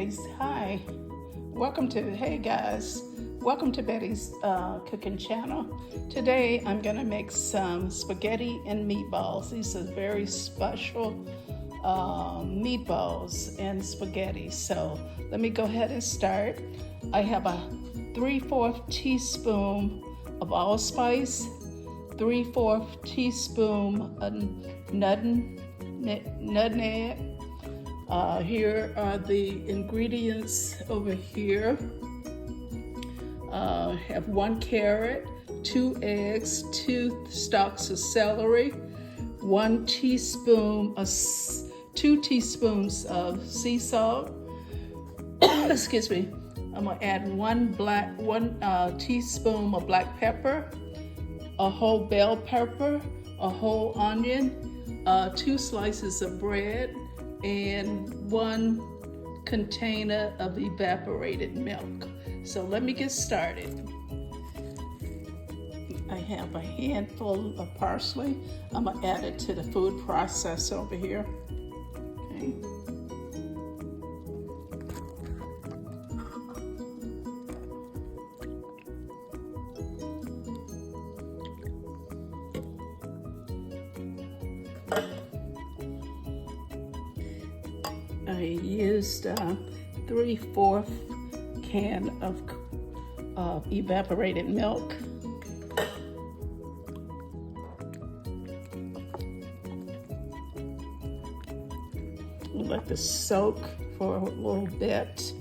Betty's. Hi, hey guys, welcome to Betty's cooking channel. Today I'm gonna make some spaghetti and meatballs. These are very special meatballs and spaghetti. So let me go ahead and start. I have a 3/4 teaspoon of allspice, 3/4 teaspoon of nutmeg. Here are the ingredients over here. Have 1 carrot, 2 eggs, 2 stalks of celery, 2 teaspoons of sea salt. Excuse me. I'm gonna add 1 teaspoon of black pepper, a whole bell pepper, a whole onion, 2 slices of bread, and 1 container of evaporated milk. So let me get started. I have a handful of parsley. I'm gonna add it to the food processor over here. Okay. I used 3/4 can of evaporated milk. Let this soak for a little bit.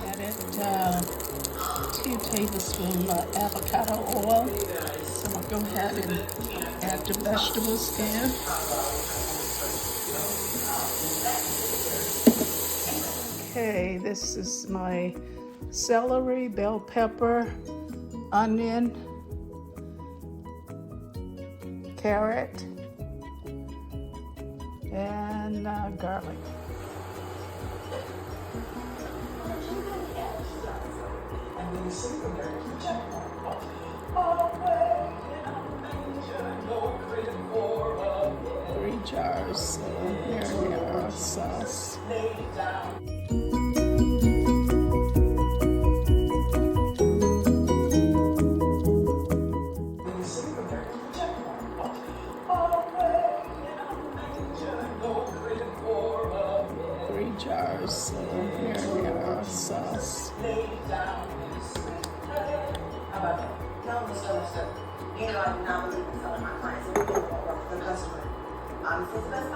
Added 2 tablespoons of avocado oil. So I'll go ahead and add the vegetables in. Okay, this is my celery, bell pepper, onion, carrot, and garlic. Three jars of marinara sauce. Three jars of marinara sauce. No, misunderstood. You know, I do not believe in selling my clients. If people won't work with the customer. Honestly, the best.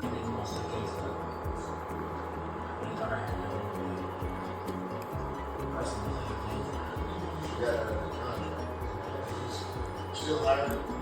Still hiring?